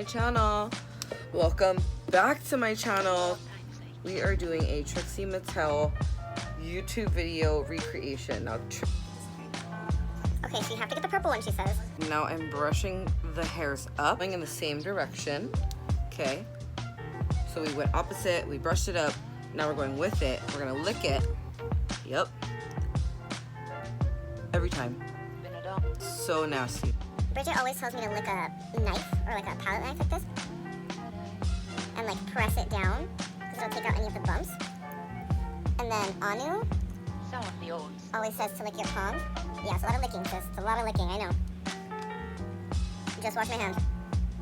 my channel. Welcome back to my channel. We are doing a Trixie Mattel YouTube video recreation. Now, okay, so you have to get the purple one, she says. now I'm brushing the hairs up, going in the same direction. Okay, so we went opposite, we brushed it up. Now we're going with it. We're gonna lick it. Yep. Every time. So nasty. Bridget always tells me to lick a knife, or like a palette knife like this, and like press it down, because it'll take out any of the bumps. And then Anu always says to lick your palms. Yeah, it's a lot of licking, sis. It's a lot of licking, I know. Just wash my hands.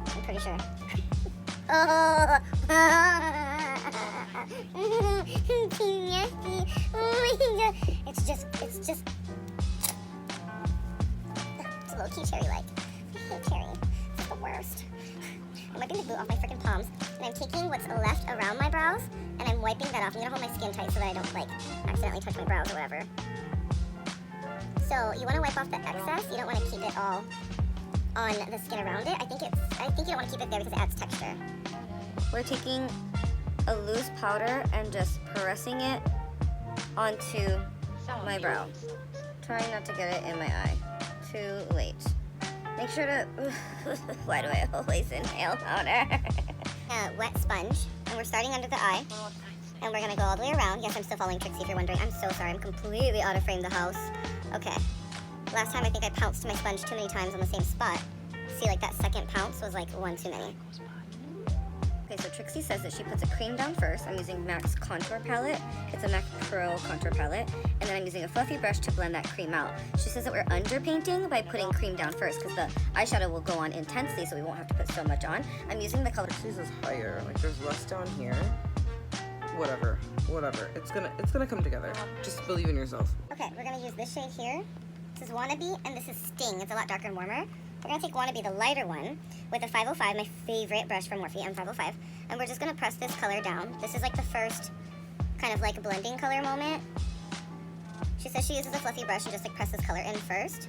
I'm pretty sure. Oh, nasty. Oh my god. It's just it's a low-key cherry-like. I hate cherry. It's the worst. I'm wiping the glue off my freaking palms, and I'm taking what's left around my brows, and I'm wiping that off. I'm gonna hold my skin tight so that I don't like accidentally touch my brows or whatever. So you want to wipe off the excess. You don't want to keep it all on the skin around it. I think you don't want to keep it there because it adds texture. We're taking a loose powder and just pressing it onto my brow. Trying not to get it in my eye. Too late. Make sure to... Why do I always inhale powder? Wet sponge, and we're starting under the eye, and we're gonna go all the way around. Yes, I'm still following Trixie if you're wondering. I'm so sorry, I'm completely out of frame the house. Okay. Last time I think I pounced my sponge too many times on the same spot. See, like that second pounce was like one too many. Okay, so Trixie says that she puts a cream down first. I'm using MAC's contour palette. It's a MAC Pro contour palette. And then I'm using a fluffy brush to blend that cream out. She says that we're underpainting by putting cream down first because the eyeshadow will go on intensely so we won't have to put so much on. I'm using the color... Trixie's is higher. Like there's less down here. Whatever. It's gonna come together. Just believe in yourself. Okay, we're gonna use this shade here. This is Wannabe, and this is Sting. It's a lot darker and warmer. We're gonna take Wannabe, the lighter one, with a 505, my favorite brush from Morphe, M505, and we're just gonna press this color down. This is like the first kind of like blending color moment. She says she uses a fluffy brush and just like press this color in first.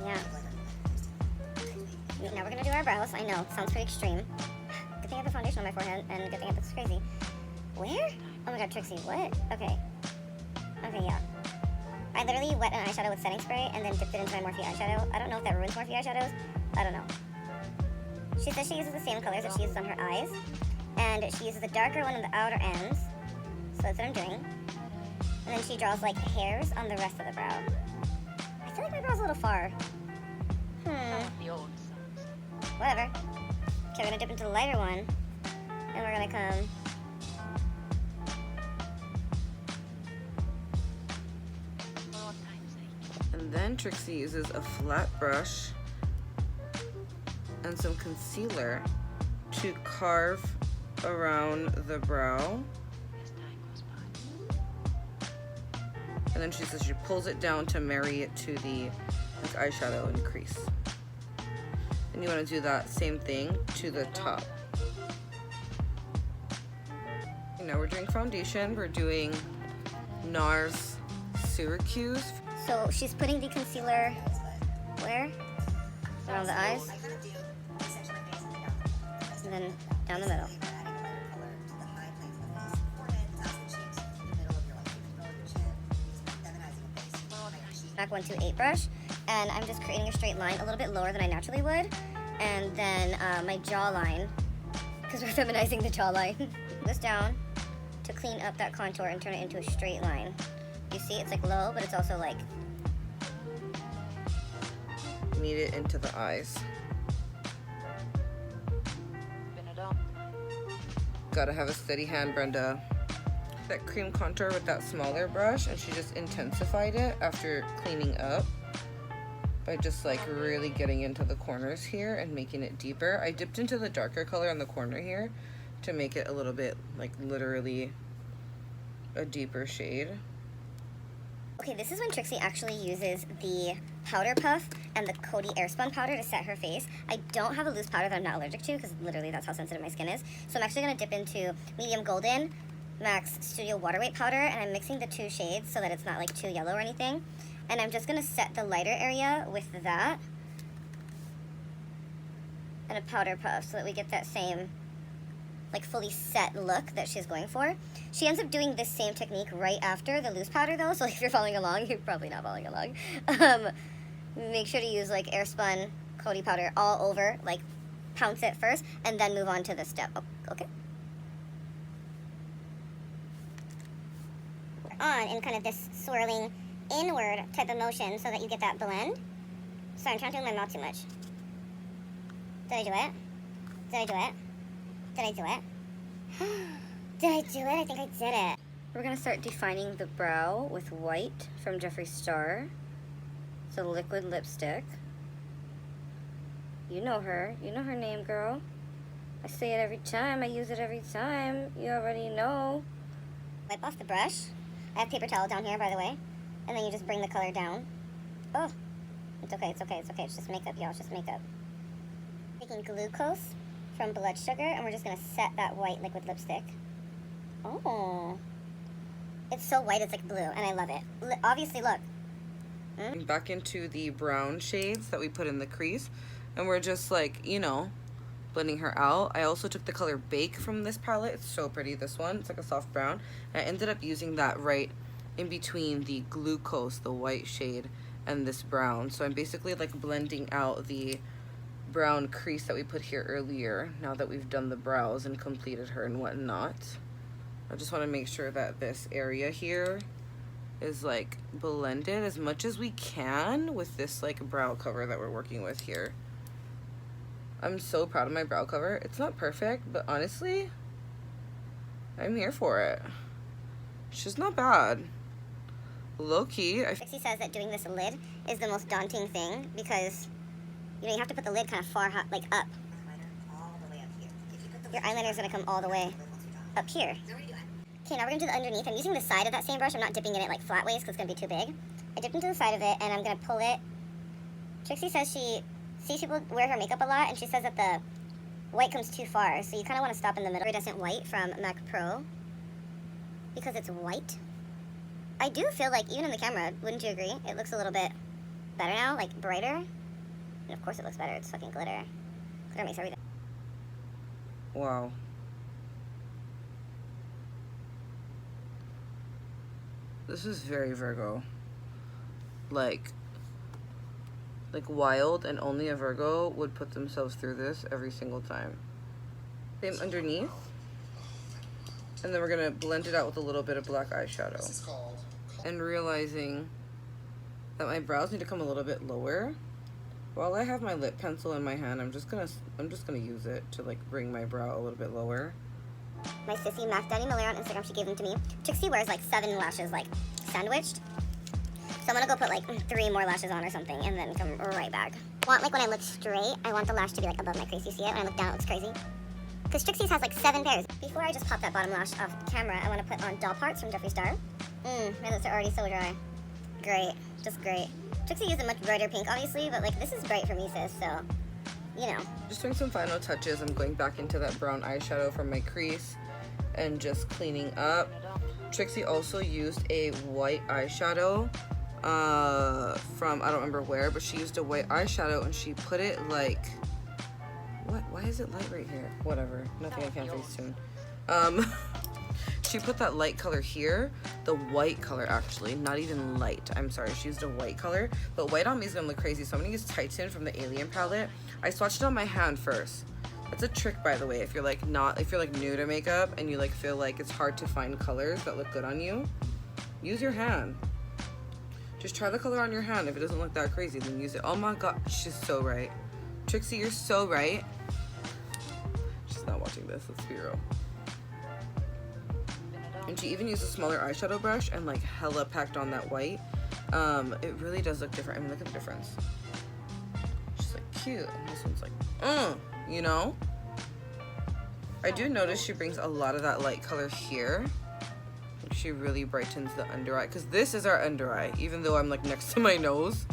Yeah. Now we're gonna do our brows. I know, sounds pretty extreme. Good thing I have the foundation on my forehead, and good thing it looks crazy. Where? Oh my god, Trixie, what? Okay. Okay, yeah. I literally wet an eyeshadow with setting spray and then dipped it into my Morphe eyeshadow. I don't know if that ruins Morphe eyeshadows. I don't know. She says she uses the same colors that she uses on her eyes. And she uses a darker one on the outer ends. So that's what I'm doing. And then she draws like hairs on the rest of the brow. I feel like my brow's a little far. Whatever. Okay, we're gonna dip into the lighter one. And we're gonna come... And then Trixie uses a flat brush and some concealer to carve around the brow. And then she says she pulls it down to marry it to the eyeshadow and crease. And you want to do that same thing to the top. Now we're doing foundation. We're doing NARS Syracuse. So she's putting the concealer where? Around the eyes. And then down the middle. MAC 128 brush. And I'm just creating a straight line a little bit lower than I naturally would. And then my jawline, because we're feminizing the jawline. This down to clean up that contour and turn it into a straight line. You see, it's like low, but it's also like... Knead it into the eyes. Gotta have a steady hand, Brenda. That cream contour with that smaller brush, and she just intensified it after cleaning up by just like really getting into the corners here and making it deeper. I dipped into the darker color on the corner here to make it a little bit like literally a deeper shade. Okay, this is when Trixie actually uses the powder puff and the Coty Airspun powder to set her face. I don't have a loose powder that I'm not allergic to because literally that's how sensitive my skin is. So I'm actually going to dip into medium golden MAC's Studio Water Weight powder, and I'm mixing the two shades so that it's not like too yellow or anything. And I'm just gonna set the lighter area with that and a powder puff so that we get that same, like, fully set look that she's going for. She ends up doing this same technique right after the loose powder though, so if you're following along, you're probably not following along. Make sure to use like air spun coating powder all over, like pounce it first and then move on to this step. Okay. On in kind of this swirling inward type of motion so that you get that blend. Sorry, I'm trying to do my mouth too much. Did I do it? Did I do it? Did I do it? Did I do it? I think I did it. We're gonna start defining the brow with white from Jeffree Star. It's a liquid lipstick. You know her. You know her name, girl. I say it every time. I use it every time. You already know. Wipe off the brush. I have paper towel down here, by the way. And then you just bring the color down. Oh, it's okay, it's okay, it's okay. It's just makeup, y'all. It's just makeup. Taking glucose from Blood Sugar, and we're just gonna set that white liquid lipstick. Oh, it's so white, it's like blue, and I love it. Obviously, look. Back into the brown shades that we put in the crease, and we're just like, you know, blending her out. I also took the color Bake from this palette. It's so pretty, this one. It's like a soft brown. I ended up using that right in between the glucose, the white shade, and this brown. So I'm basically like blending out the brown crease that we put here earlier now that we've done the brows and completed her and whatnot. I just want to make sure that this area here is like blended as much as we can with this like brow cover that we're working with here. I'm so proud of my brow cover. It's not perfect, but honestly, I'm here for it. She's not bad. Low-key. Trixie says that doing this lid is the most daunting thing because, you know, you have to put the lid kind of far, like up. Your eyeliner is going to come all the way up here. Okay, now we're going to do the underneath. I'm using the side of that same brush. I'm not dipping in it like flat ways because it's going to be too big. I dipped into the side of it, and I'm going to pull it. Trixie says she sees people wear her makeup a lot, and she says that the white comes too far, so you kind of want to stop in the middle. Iridescent white from MAC Pro because it's white. I do feel like, even in the camera, wouldn't you agree? It looks a little bit better now, like brighter. And of course it looks better. It's fucking glitter. Glitter makes everything. Wow. This is very Virgo. Like wild, and only a Virgo would put themselves through this every single time. Same underneath. And then we're gonna blend it out with a little bit of black eyeshadow. And realizing that my brows need to come a little bit lower. While I have my lip pencil in my hand, I'm just gonna use it to like bring my brow a little bit lower. My sissy Mac Daddy Miller on Instagram, she gave them to me. Trixie wears like 7 lashes like sandwiched. So I'm gonna go put like 3 more lashes on or something and then come right back. I want, like, when I look straight, I want the lash to be like above my crease. You see it? When I look down, it looks crazy. Because Trixie's has like 7 pairs. Before I just pop that bottom lash off camera, I want to put on Doll Parts from Jeffree Star. My lips are already so dry. Great, just great. Trixie used a much brighter pink, obviously, but like this is bright for me, sis, so, you know. Just doing some final touches. I'm going back into that brown eyeshadow from my crease and just cleaning up. Trixie also used a white eyeshadow from, I don't remember where, but she used a white eyeshadow and she put it like, what? Why is it light right here? Whatever. Nothing I can't face soon. She put that light color here, the white color actually, not even light. I'm sorry, she used a white color, but white on me is gonna look crazy, so I'm gonna use Titan from the Alien palette. I swatched it on my hand first. That's a trick, by the way, if you're like new to makeup and you like feel like it's hard to find colors that look good on you, use your hand. Just try the color on your hand. If it doesn't look that crazy, then use it. Oh my god, she's so right. Trixie, you're so right. She's not watching this, let's be real. And she even used a smaller eyeshadow brush and like hella packed on that white. It really does look different. I mean, look at the difference. She's like cute, and this one's like, you know? I do notice she brings a lot of that light color here. She really brightens the under eye, because this is our under eye, even though I'm like next to my nose.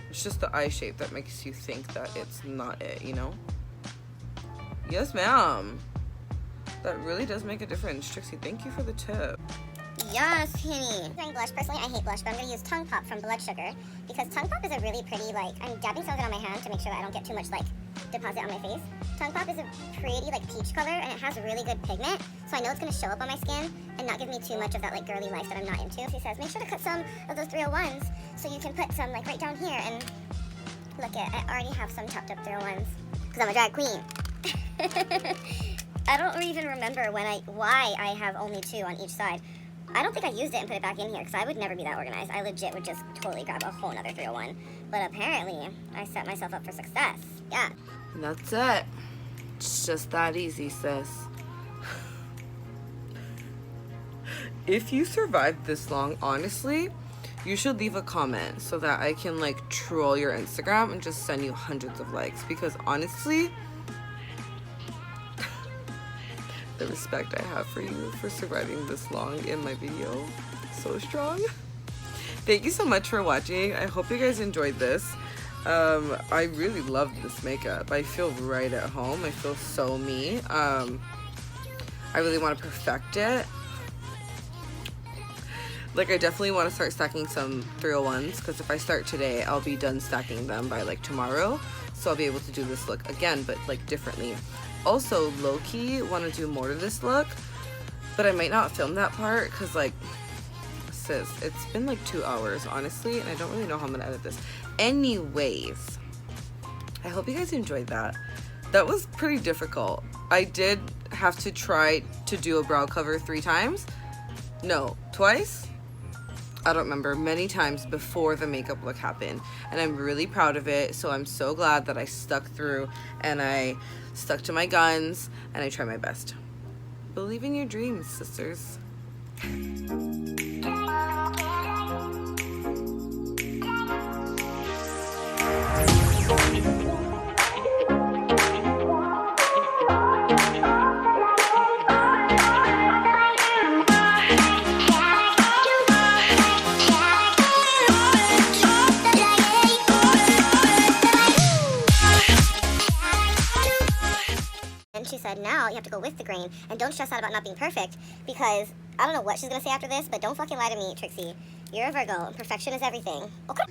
It's just the eye shape that makes you think that it's not it, you know? Yes, ma'am. That really does make a difference. Trixie, thank you for the tip. Yes, Henny. I'm blush. Personally, I hate blush, but I'm gonna use Tongue Pop from Blood Sugar because Tongue Pop is a really pretty, like, I'm dabbing some of it on my hand to make sure that I don't get too much, like, deposit on my face. Tongue Pop is a pretty, like, peach color, and it has really good pigment, so I know it's gonna show up on my skin and not give me too much of that, like, girly life that I'm not into. He says, make sure to cut some of those 301s so you can put some, like, right down here, and look at, I already have some chopped up 301s because I'm a drag queen. I don't even remember why I have only 2 on each side. I don't think I used it and put it back in here because I would never be that organized. I legit would just totally grab a whole nother 301. But apparently, I set myself up for success. Yeah. And that's it. It's just that easy, sis. If you survived this long, honestly, you should leave a comment so that I can, like, troll your Instagram and just send you hundreds of likes. Because honestly, the respect I have for you for surviving this long in my video, so strong. Thank you so much for watching. I hope you guys enjoyed this. I really love this makeup. I feel right at home. I feel so me. I really want to perfect it. Like, I definitely want to start stacking some 301s because if I start today, I'll be done stacking them by, like, tomorrow. So I'll be able to do this look again, but, like, differently. Also, low-key, want to do more to this look, but I might not film that part because, like, sis, it's been like 2 hours, honestly, and I don't really know how I'm going to edit this. Anyways, I hope you guys enjoyed that. That was pretty difficult. I did have to try to do a brow cover 3 times. No, twice? I don't remember, many times before the makeup look happened, and I'm really proud of it. So I'm so glad that I stuck through and I stuck to my guns and I tried my best. Believe in your dreams, sisters. She said, now you have to go with the grain and don't stress out about not being perfect because I don't know what she's gonna say after this, but don't fucking lie to me, Trixie. You're a Virgo and perfection is everything. Okay.